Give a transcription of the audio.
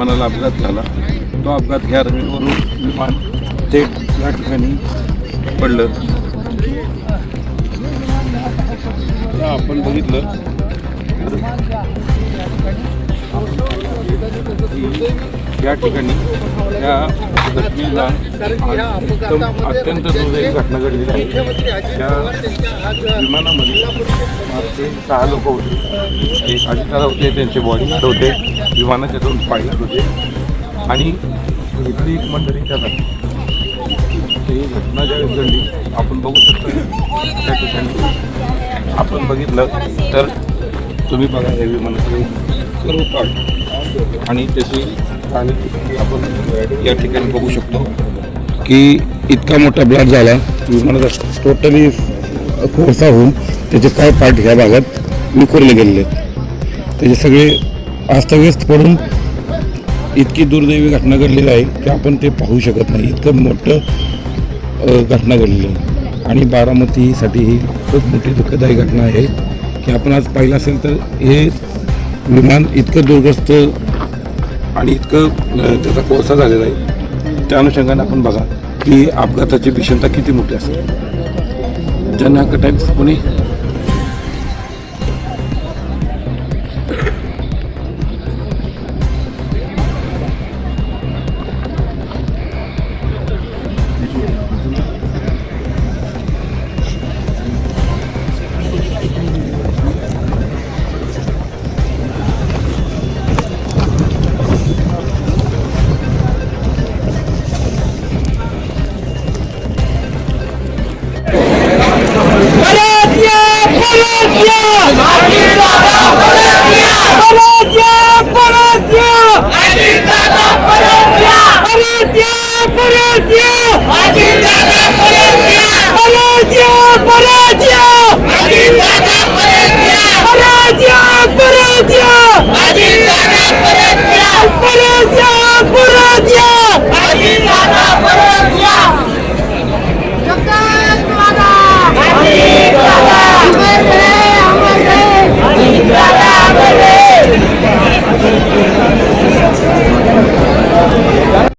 विमानाला अपघात झाला. तो अपघात ह्या रनवेवरून विमान थेट या ठिकाणी पडलं. आपण बघितलं या ठिकाणी या घटनेला अत्यंत दुर्दैवी घटना घडलेली आहे. त्या विमानामध्ये मागचे 6 लोक होते. एक अधिकारी होते, त्यांचे बॉडीगार्ड होते, विमानाच्या 2 पायलट होते आणि इथली एक मंडळी त्यात. ही घटना ज्यावेळेस घडली आपण बघू शकता. त्या ठिकाणी आपण बघितलं तर तुम्ही बघा या विमानाचे सर्व पार्ट आणि त्याची आपण या ठिकाणी बघू शकतो की इतका मोठा ब्लास्ट झाला. विमानाचा टोटली कोळसा होऊन त्याचे काय पार्ट ह्या भागात विखुरले गेलेले आहेत. त्याचे सगळे अस्तव्यस्त पडून इतकी दुर्दैवी घटना घडलेली आहे की आपण ते पाहू शकत नाही. इतकं मोठं घटना घडलेली आहे आणि बारामतीसाठी ही खूप मोठी दुःखदायी घटना आहे की आपण आज पाहिलं असेल तर हे विमान इतकं दुर्गस्त आणि इतकं त्याचा कोळसा झालेला आहे. त्या अनुषंगाने आपण बघा की अपघाताची भीषणता किती मोठी असेल. जनहक्क टाइम्स पुणे.